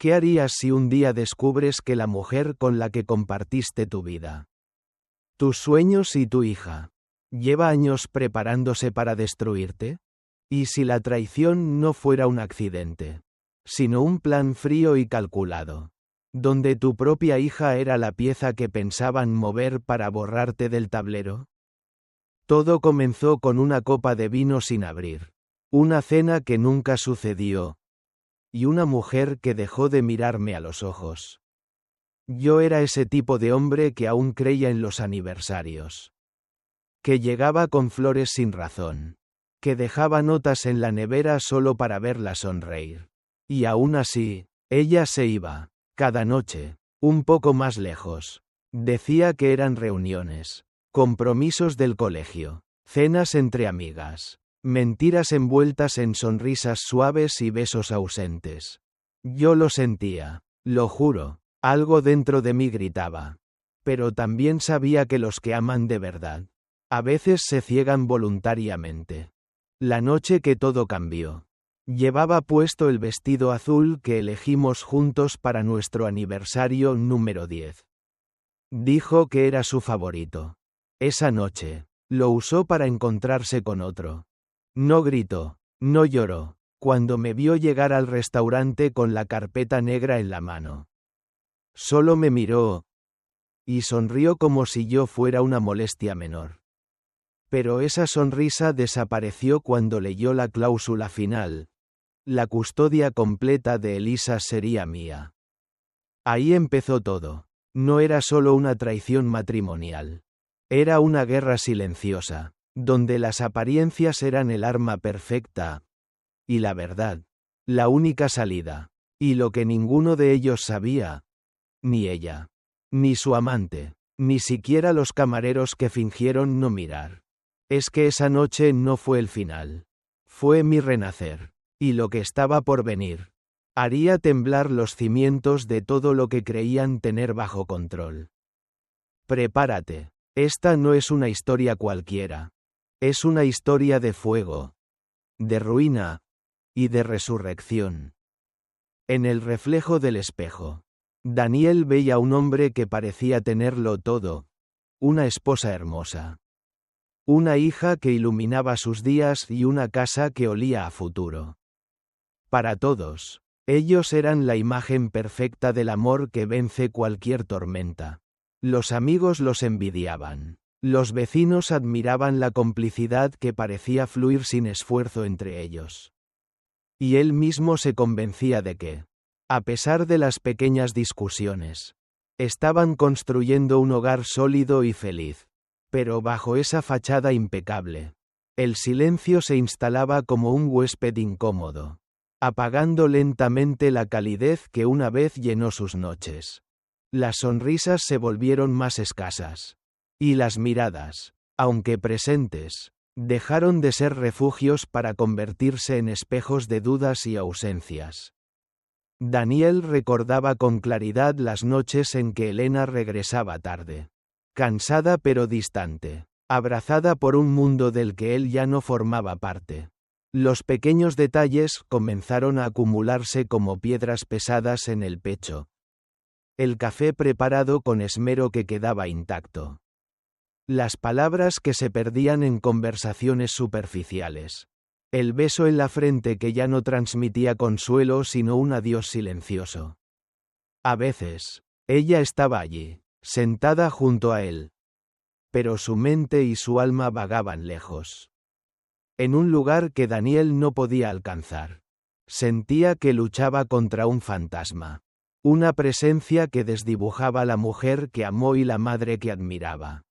¿Qué harías si un día descubres que la mujer con la que compartiste tu vida, tus sueños y tu hija, lleva años preparándose para destruirte? ¿Y si la traición no fuera un accidente, sino un plan frío y calculado, donde tu propia hija era la pieza que pensaban mover para borrarte del tablero? Todo comenzó con una copa de vino sin abrir, una cena que nunca sucedió, y una mujer que dejó de mirarme a los ojos. Yo era ese tipo de hombre que aún creía en los aniversarios, que llegaba con flores sin razón, que dejaba notas en la nevera solo para verla sonreír. Y aún así, ella se iba, cada noche, un poco más lejos. Decía que eran reuniones, compromisos del colegio, cenas entre amigas, mentiras envueltas en sonrisas suaves y besos ausentes. Yo lo sentía, lo juro, algo dentro de mí gritaba. Pero también sabía que los que aman de verdad, a veces se ciegan voluntariamente. La noche que todo cambió. Llevaba puesto el vestido azul que elegimos juntos para nuestro aniversario número 10. Dijo que era su favorito. Esa noche, lo usó para encontrarse con otro. No gritó, no lloró, cuando me vio llegar al restaurante con la carpeta negra en la mano. Solo me miró y sonrió como si yo fuera una molestia menor. Pero esa sonrisa desapareció cuando leyó la cláusula final. La custodia completa de Elisa sería mía. Ahí empezó todo. No era solo una traición matrimonial. Era una guerra silenciosa, donde las apariencias eran el arma perfecta, y la verdad, la única salida. Y lo que ninguno de ellos sabía, ni ella, ni su amante, ni siquiera los camareros que fingieron no mirar, es que esa noche no fue el final. Fue mi renacer. Y lo que estaba por venir haría temblar los cimientos de todo lo que creían tener bajo control. Prepárate. Esta no es una historia cualquiera. Es una historia de fuego, de ruina y de resurrección. En el reflejo del espejo, Daniel veía a un hombre que parecía tenerlo todo, una esposa hermosa, una hija que iluminaba sus días y una casa que olía a futuro. Para todos, ellos eran la imagen perfecta del amor que vence cualquier tormenta. Los amigos los envidiaban. Los vecinos admiraban la complicidad que parecía fluir sin esfuerzo entre ellos. Y él mismo se convencía de que, a pesar de las pequeñas discusiones, estaban construyendo un hogar sólido y feliz. Pero bajo esa fachada impecable, el silencio se instalaba como un huésped incómodo, apagando lentamente la calidez que una vez llenó sus noches. Las sonrisas se volvieron más escasas. Y las miradas, aunque presentes, dejaron de ser refugios para convertirse en espejos de dudas y ausencias. Daniel recordaba con claridad las noches en que Elena regresaba tarde, cansada pero distante, abrazada por un mundo del que él ya no formaba parte. Los pequeños detalles comenzaron a acumularse como piedras pesadas en el pecho. El café preparado con esmero que quedaba intacto. Las palabras que se perdían en conversaciones superficiales. El beso en la frente que ya no transmitía consuelo sino un adiós silencioso. A veces, ella estaba allí, sentada junto a él. Pero su mente y su alma vagaban lejos. En un lugar que Daniel no podía alcanzar. Sentía que luchaba contra un fantasma. Una presencia que desdibujaba la mujer que amó y la madre que admiraba.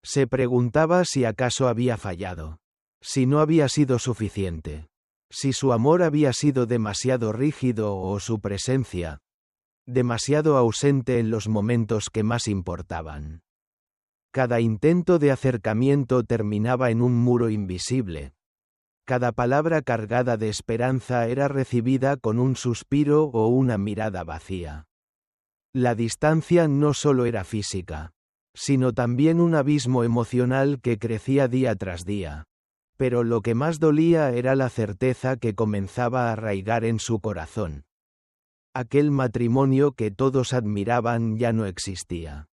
Se preguntaba si acaso había fallado. Si no había sido suficiente. Si su amor había sido demasiado rígido o su presencia demasiado ausente en los momentos que más importaban. Cada intento de acercamiento terminaba en un muro invisible. Cada palabra cargada de esperanza era recibida con un suspiro o una mirada vacía. La distancia no solo era física, sino también un abismo emocional que crecía día tras día. Pero lo que más dolía era la certeza que comenzaba a arraigar en su corazón. Aquel matrimonio que todos admiraban ya no existía.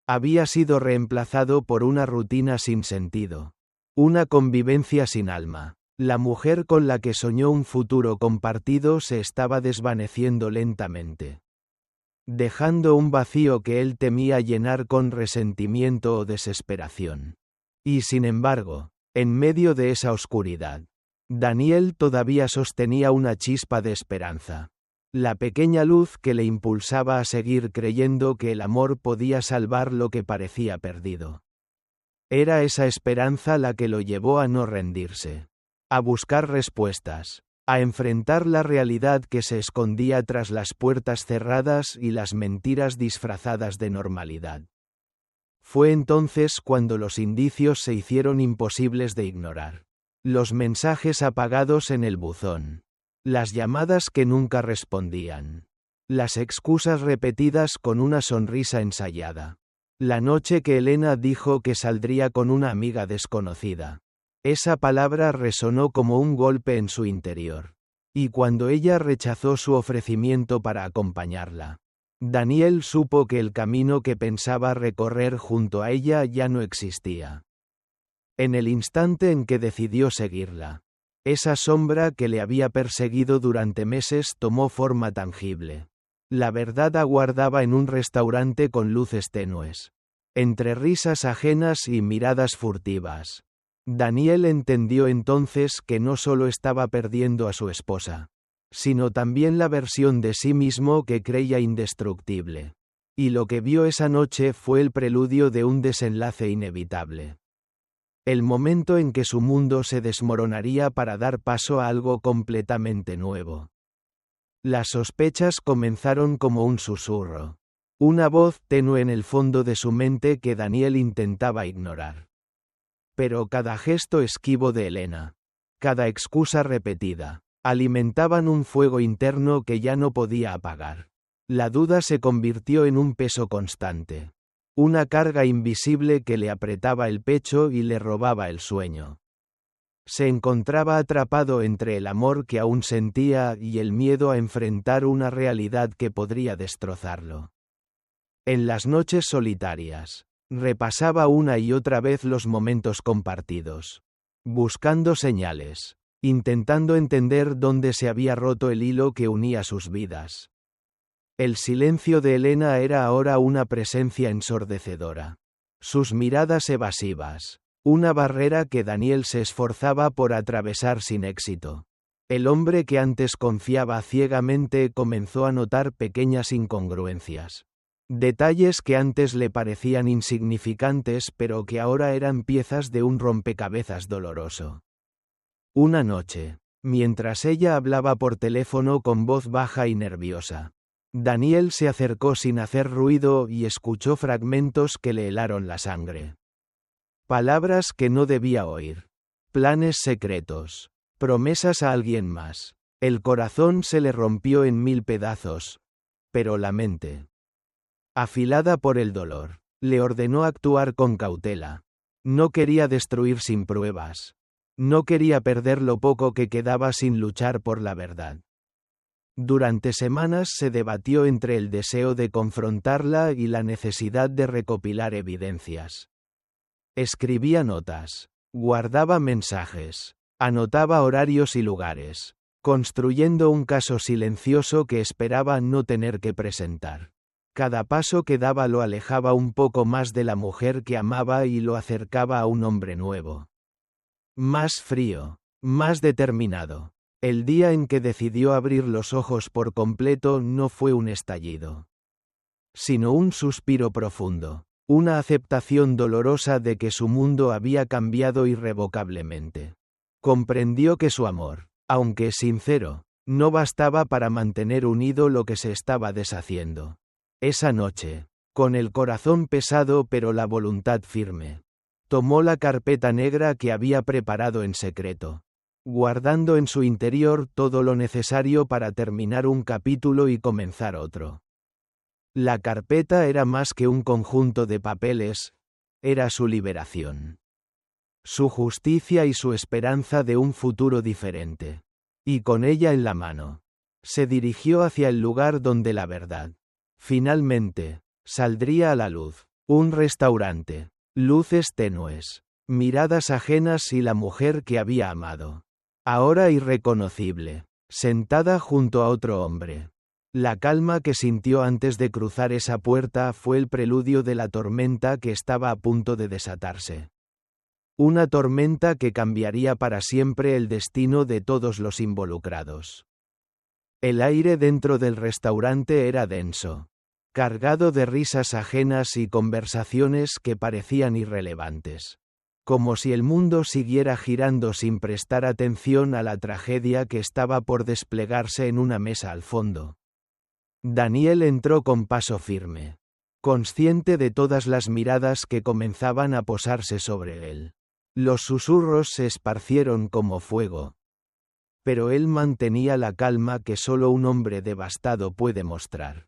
Había sido reemplazado por una rutina sin sentido. Una convivencia sin alma. La mujer con la que soñó un futuro compartido se estaba desvaneciendo lentamente, dejando un vacío que él temía llenar con resentimiento o desesperación. Y sin embargo, en medio de esa oscuridad, Daniel todavía sostenía una chispa de esperanza. La pequeña luz que le impulsaba a seguir creyendo que el amor podía salvar lo que parecía perdido. Era esa esperanza la que lo llevó a no rendirse, a buscar respuestas, a enfrentar la realidad que se escondía tras las puertas cerradas y las mentiras disfrazadas de normalidad. Fue entonces cuando los indicios se hicieron imposibles de ignorar. Los mensajes apagados en el buzón. Las llamadas que nunca respondían. Las excusas repetidas con una sonrisa ensayada. La noche que Elena dijo que saldría con una amiga desconocida. Esa palabra resonó como un golpe en su interior. Y cuando ella rechazó su ofrecimiento para acompañarla, Daniel supo que el camino que pensaba recorrer junto a ella ya no existía. En el instante en que decidió seguirla, esa sombra que le había perseguido durante meses tomó forma tangible. La verdad aguardaba en un restaurante con luces tenues. Entre risas ajenas y miradas furtivas. Daniel entendió entonces que no solo estaba perdiendo a su esposa, sino también la versión de sí mismo que creía indestructible. Y lo que vio esa noche fue el preludio de un desenlace inevitable. El momento en que su mundo se desmoronaría para dar paso a algo completamente nuevo. Las sospechas comenzaron como un susurro. Una voz tenue en el fondo de su mente que Daniel intentaba ignorar. Pero cada gesto esquivo de Elena, cada excusa repetida, alimentaban un fuego interno que ya no podía apagar. La duda se convirtió en un peso constante. Una carga invisible que le apretaba el pecho y le robaba el sueño. Se encontraba atrapado entre el amor que aún sentía y el miedo a enfrentar una realidad que podría destrozarlo. En las noches solitarias, repasaba una y otra vez los momentos compartidos, buscando señales, intentando entender dónde se había roto el hilo que unía sus vidas. El silencio de Elena era ahora una presencia ensordecedora. Sus miradas evasivas, una barrera que Daniel se esforzaba por atravesar sin éxito. El hombre que antes confiaba ciegamente comenzó a notar pequeñas incongruencias. Detalles que antes le parecían insignificantes pero que ahora eran piezas de un rompecabezas doloroso. Una noche, mientras ella hablaba por teléfono con voz baja y nerviosa, Daniel se acercó sin hacer ruido y escuchó fragmentos que le helaron la sangre. Palabras que no debía oír. Planes secretos. Promesas a alguien más. El corazón se le rompió en 1000 pedazos. Pero la mente, afilada por el dolor, le ordenó actuar con cautela. No quería destruir sin pruebas. No quería perder lo poco que quedaba sin luchar por la verdad. Durante semanas se debatió entre el deseo de confrontarla y la necesidad de recopilar evidencias. Escribía notas, guardaba mensajes, anotaba horarios y lugares, construyendo un caso silencioso que esperaba no tener que presentar. Cada paso que daba lo alejaba un poco más de la mujer que amaba y lo acercaba a un hombre nuevo. Más frío, más determinado. El día en que decidió abrir los ojos por completo no fue un estallido, sino un suspiro profundo, una aceptación dolorosa de que su mundo había cambiado irrevocablemente. Comprendió que su amor, aunque sincero, no bastaba para mantener unido lo que se estaba deshaciendo. Esa noche, con el corazón pesado pero la voluntad firme, tomó la carpeta negra que había preparado en secreto, guardando en su interior todo lo necesario para terminar un capítulo y comenzar otro. La carpeta era más que un conjunto de papeles, era su liberación. Su justicia y su esperanza de un futuro diferente. Y con ella en la mano, Se dirigió hacia el lugar donde la verdad, finalmente, saldría a la luz. Un restaurante. Luces tenues. Miradas ajenas y la mujer que había amado. Ahora irreconocible. Sentada junto a otro hombre. La calma que sintió antes de cruzar esa puerta fue el preludio de la tormenta que estaba a punto de desatarse. Una tormenta que cambiaría para siempre el destino de todos los involucrados. El aire dentro del restaurante era denso, cargado de risas ajenas y conversaciones que parecían irrelevantes. Como si el mundo siguiera girando sin prestar atención a la tragedia que estaba por desplegarse en una mesa al fondo. Daniel entró con paso firme, consciente de todas las miradas que comenzaban a posarse sobre él. Los susurros se esparcieron como fuego. Pero él mantenía la calma que solo un hombre devastado puede mostrar.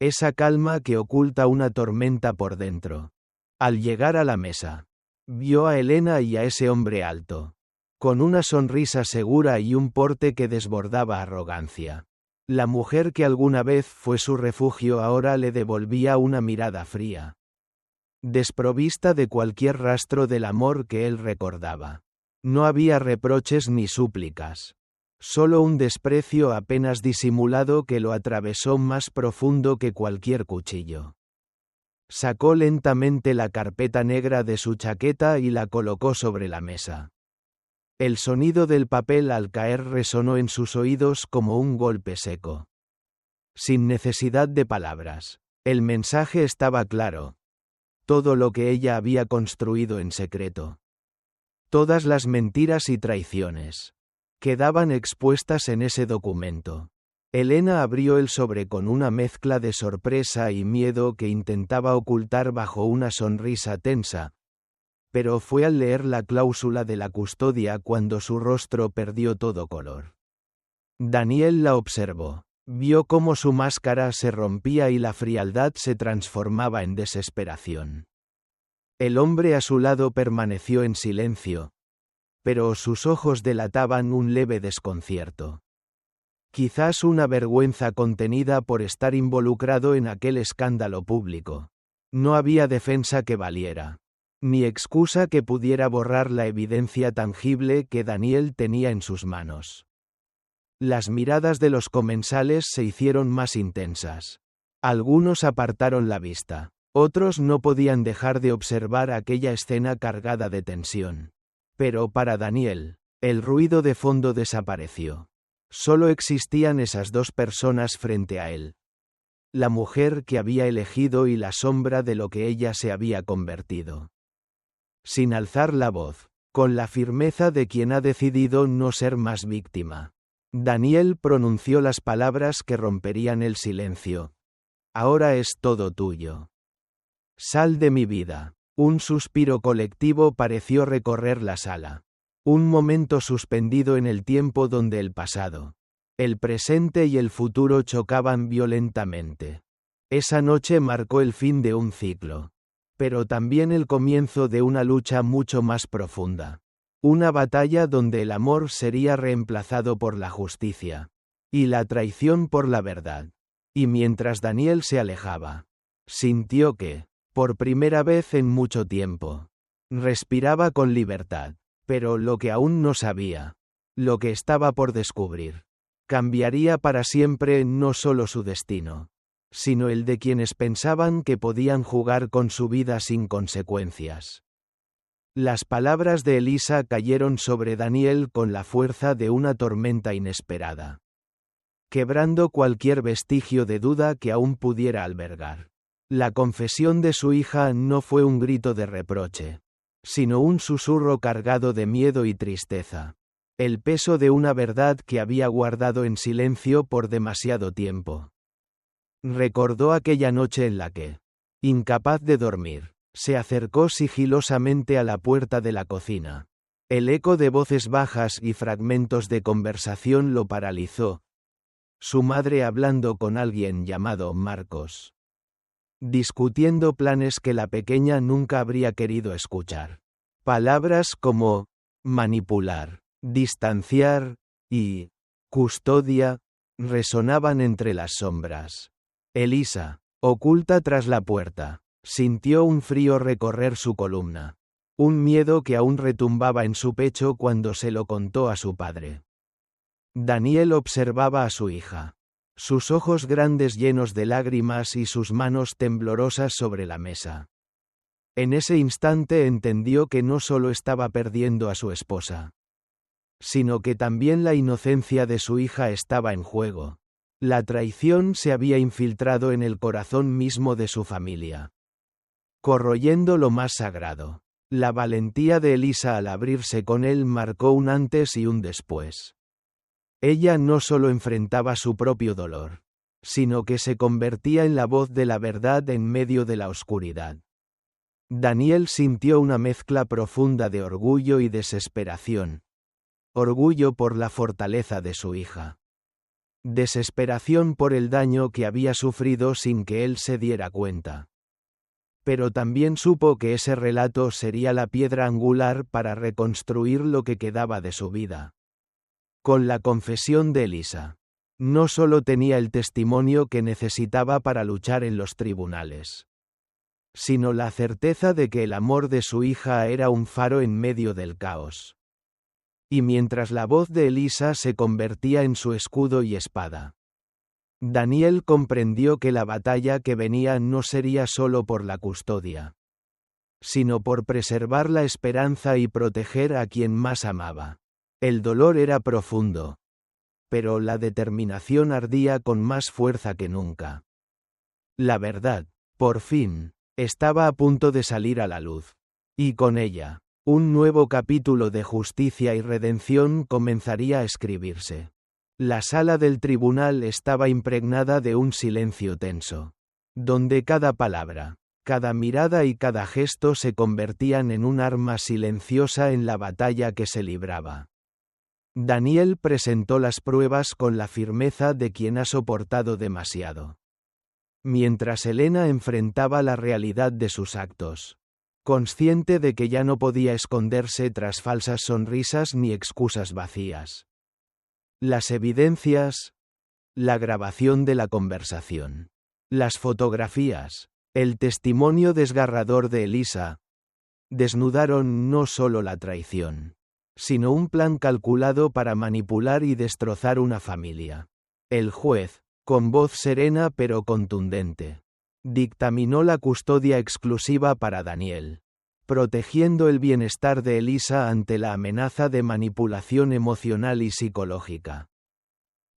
Esa calma que oculta una tormenta por dentro. Al llegar a la mesa, vio a Elena y a ese hombre alto, con una sonrisa segura y un porte que desbordaba arrogancia. La mujer que alguna vez fue su refugio ahora le devolvía una mirada fría, desprovista de cualquier rastro del amor que él recordaba. No había reproches ni súplicas. Solo un desprecio apenas disimulado que lo atravesó más profundo que cualquier cuchillo. Sacó lentamente la carpeta negra de su chaqueta y la colocó sobre la mesa. El sonido del papel al caer resonó en sus oídos como un golpe seco. Sin necesidad de palabras. El mensaje estaba claro. Todo lo que ella había construido en secreto. Todas las mentiras y traiciones. Quedaban expuestas en ese documento. Elena abrió el sobre con una mezcla de sorpresa y miedo que intentaba ocultar bajo una sonrisa tensa. Pero fue al leer la cláusula de la custodia cuando su rostro perdió todo color. Daniel la observó. Vio cómo su máscara se rompía y la frialdad se transformaba en desesperación. El hombre a su lado permaneció en silencio, pero sus ojos delataban un leve desconcierto. Quizás una vergüenza contenida por estar involucrado en aquel escándalo público. No había defensa que valiera, ni excusa que pudiera borrar la evidencia tangible que Daniel tenía en sus manos. Las miradas de los comensales se hicieron más intensas. Algunos apartaron la vista. Otros no podían dejar de observar aquella escena cargada de tensión. Pero para Daniel, el ruido de fondo desapareció. Solo existían esas dos personas frente a él. La mujer que había elegido y la sombra de lo que ella se había convertido. Sin alzar la voz, con la firmeza de quien ha decidido no ser más víctima, Daniel pronunció las palabras que romperían el silencio. Ahora es todo tuyo. Sal de mi vida. Un suspiro colectivo pareció recorrer la sala. Un momento suspendido en el tiempo donde el pasado, el presente y el futuro chocaban violentamente. Esa noche marcó el fin de un ciclo, pero también el comienzo de una lucha mucho más profunda. Una batalla donde el amor sería reemplazado por la justicia, y la traición por la verdad. Y mientras Daniel se alejaba, sintió que, por primera vez en mucho tiempo, respiraba con libertad. Pero lo que aún no sabía, lo que estaba por descubrir, cambiaría para siempre no solo su destino, sino el de quienes pensaban que podían jugar con su vida sin consecuencias. Las palabras de Elisa cayeron sobre Daniel con la fuerza de una tormenta inesperada, quebrando cualquier vestigio de duda que aún pudiera albergar. La confesión de su hija no fue un grito de reproche, sino un susurro cargado de miedo y tristeza. El peso de una verdad que había guardado en silencio por demasiado tiempo. Recordó aquella noche en la que, incapaz de dormir, se acercó sigilosamente a la puerta de la cocina. El eco de voces bajas y fragmentos de conversación lo paralizó. Su madre hablando con alguien llamado Marcos. Discutiendo planes que la pequeña nunca habría querido escuchar. Palabras como manipular, distanciar y custodia resonaban entre las sombras. Elisa, oculta tras la puerta, sintió un frío recorrer su columna. Un miedo que aún retumbaba en su pecho cuando se lo contó a su padre. Daniel observaba a su hija. Sus ojos grandes llenos de lágrimas y sus manos temblorosas sobre la mesa. En ese instante entendió que no solo estaba perdiendo a su esposa, sino que también la inocencia de su hija estaba en juego. La traición se había infiltrado en el corazón mismo de su familia, corroyendo lo más sagrado. La valentía de Elisa al abrirse con él marcó un antes y un después. Ella no solo enfrentaba su propio dolor, sino que se convertía en la voz de la verdad en medio de la oscuridad. Daniel sintió una mezcla profunda de orgullo y desesperación. Orgullo por la fortaleza de su hija. Desesperación por el daño que había sufrido sin que él se diera cuenta. Pero también supo que ese relato sería la piedra angular para reconstruir lo que quedaba de su vida. Con la confesión de Elisa, no solo tenía el testimonio que necesitaba para luchar en los tribunales, sino la certeza de que el amor de su hija era un faro en medio del caos. Y mientras la voz de Elisa se convertía en su escudo y espada, Daniel comprendió que la batalla que venía no sería solo por la custodia, sino por preservar la esperanza y proteger a quien más amaba. El dolor era profundo, pero la determinación ardía con más fuerza que nunca. La verdad, por fin, estaba a punto de salir a la luz, y con ella, un nuevo capítulo de justicia y redención comenzaría a escribirse. La sala del tribunal estaba impregnada de un silencio tenso, donde cada palabra, cada mirada y cada gesto se convertían en un arma silenciosa en la batalla que se libraba. Daniel presentó las pruebas con la firmeza de quien ha soportado demasiado. Mientras Elena enfrentaba la realidad de sus actos, consciente de que ya no podía esconderse tras falsas sonrisas ni excusas vacías. Las evidencias, la grabación de la conversación, las fotografías, el testimonio desgarrador de Elisa, desnudaron no solo la traición, sino un plan calculado para manipular y destrozar una familia. El juez, con voz serena pero contundente, dictaminó la custodia exclusiva para Daniel, protegiendo el bienestar de Elisa ante la amenaza de manipulación emocional y psicológica.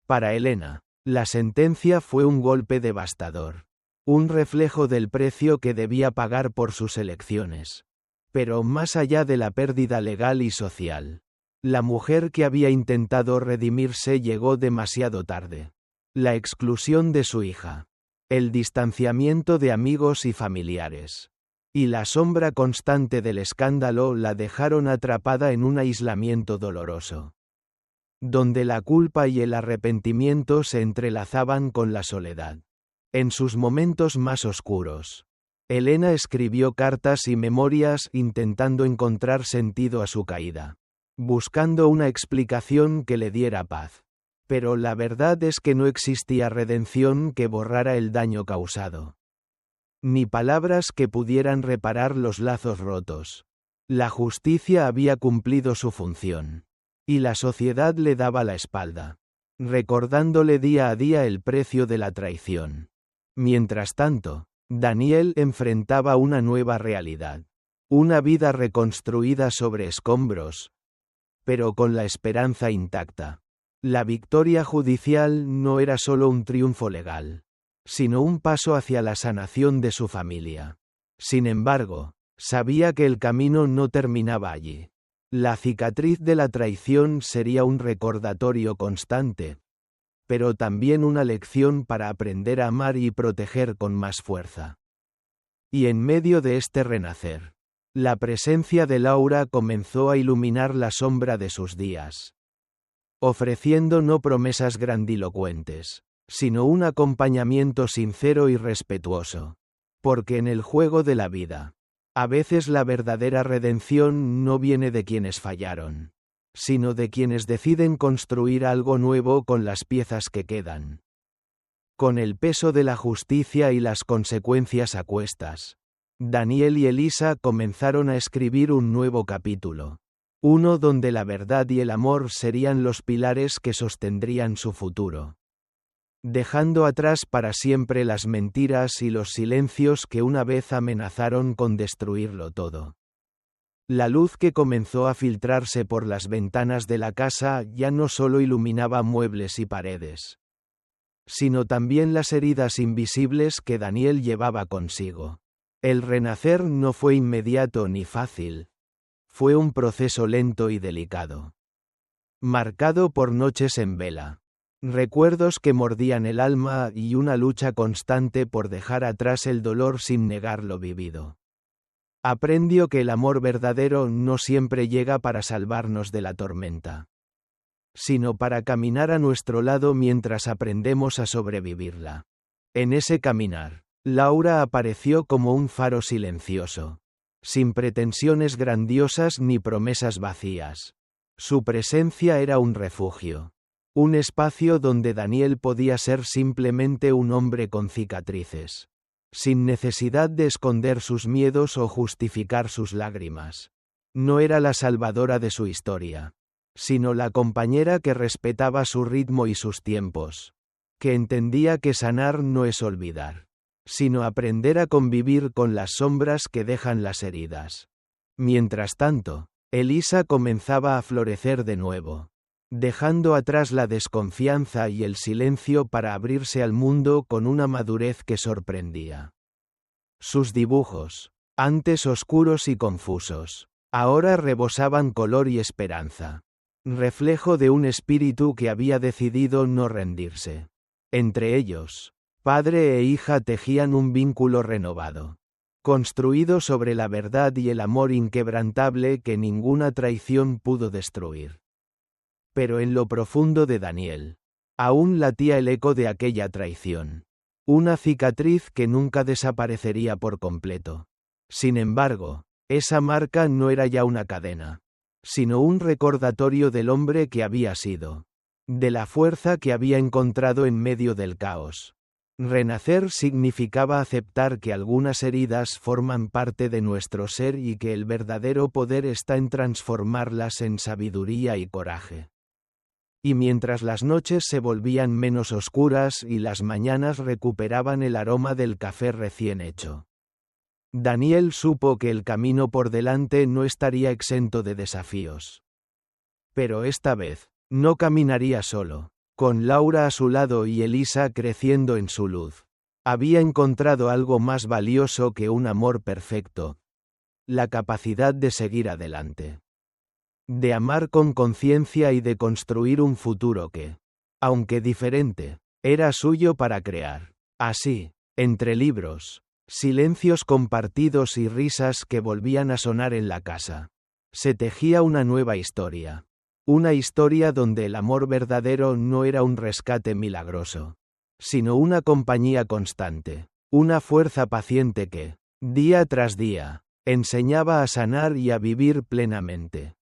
Para Elena, la sentencia fue un golpe devastador, un reflejo del precio que debía pagar por sus elecciones. Pero más allá de la pérdida legal y social, la mujer que había intentado redimirse llegó demasiado tarde. La exclusión de su hija, el distanciamiento de amigos y familiares, y la sombra constante del escándalo la dejaron atrapada en un aislamiento doloroso, donde la culpa y el arrepentimiento se entrelazaban con la soledad. En sus momentos más oscuros, Elena escribió cartas y memorias intentando encontrar sentido a su caída, buscando una explicación que le diera paz. Pero la verdad es que no existía redención que borrara el daño causado, ni palabras que pudieran reparar los lazos rotos. La justicia había cumplido su función, y la sociedad le daba la espalda, recordándole día a día el precio de la traición. Mientras tanto, Daniel enfrentaba una nueva realidad, una vida reconstruida sobre escombros, pero con la esperanza intacta. La victoria judicial no era solo un triunfo legal, sino un paso hacia la sanación de su familia. Sin embargo, sabía que el camino no terminaba allí. La cicatriz de la traición sería un recordatorio constante, pero también una lección para aprender a amar y proteger con más fuerza. Y en medio de este renacer, la presencia de Laura comenzó a iluminar la sombra de sus días, ofreciendo no promesas grandilocuentes, sino un acompañamiento sincero y respetuoso. Porque en el juego de la vida, a veces la verdadera redención no viene de quienes fallaron, sino de quienes deciden construir algo nuevo con las piezas que quedan. Con el peso de la justicia y las consecuencias a cuestas, Daniel y Elisa comenzaron a escribir un nuevo capítulo. Uno donde la verdad y el amor serían los pilares que sostendrían su futuro. Dejando atrás para siempre las mentiras y los silencios que una vez amenazaron con destruirlo todo. La luz que comenzó a filtrarse por las ventanas de la casa ya no solo iluminaba muebles y paredes, sino también las heridas invisibles que Daniel llevaba consigo. El renacer no fue inmediato ni fácil. Fue un proceso lento y delicado, marcado por noches en vela, recuerdos que mordían el alma y una lucha constante por dejar atrás el dolor sin negar lo vivido. Aprendió que el amor verdadero no siempre llega para salvarnos de la tormenta, sino para caminar a nuestro lado mientras aprendemos a sobrevivirla. En ese caminar, Laura apareció como un faro silencioso, sin pretensiones grandiosas ni promesas vacías. Su presencia era un refugio, un espacio donde Daniel podía ser simplemente un hombre con cicatrices, sin necesidad de esconder sus miedos o justificar sus lágrimas. No era la salvadora de su historia, sino la compañera que respetaba su ritmo y sus tiempos, que entendía que sanar no es olvidar, sino aprender a convivir con las sombras que dejan las heridas. Mientras tanto, Elisa comenzaba a florecer de nuevo, dejando atrás la desconfianza y el silencio para abrirse al mundo con una madurez que sorprendía. Sus dibujos, antes oscuros y confusos, ahora rebosaban color y esperanza, reflejo de un espíritu que había decidido no rendirse. Entre ellos, padre e hija tejían un vínculo renovado, construido sobre la verdad y el amor inquebrantable que ninguna traición pudo destruir. Pero en lo profundo de Daniel, aún latía el eco de aquella traición, una cicatriz que nunca desaparecería por completo. Sin embargo, esa marca no era ya una cadena, sino un recordatorio del hombre que había sido, de la fuerza que había encontrado en medio del caos. Renacer significaba aceptar que algunas heridas forman parte de nuestro ser y que el verdadero poder está en transformarlas en sabiduría y coraje. Y mientras las noches se volvían menos oscuras y las mañanas recuperaban el aroma del café recién hecho, Daniel supo que el camino por delante no estaría exento de desafíos. Pero esta vez, no caminaría solo. Con Laura a su lado y Elisa creciendo en su luz, había encontrado algo más valioso que un amor perfecto: la capacidad de seguir adelante, de amar con conciencia y de construir un futuro que, aunque diferente, era suyo para crear. Así, entre libros, silencios compartidos y risas que volvían a sonar en la casa, se tejía una nueva historia. Una historia donde el amor verdadero no era un rescate milagroso, sino una compañía constante, una fuerza paciente que, día tras día, enseñaba a sanar y a vivir plenamente.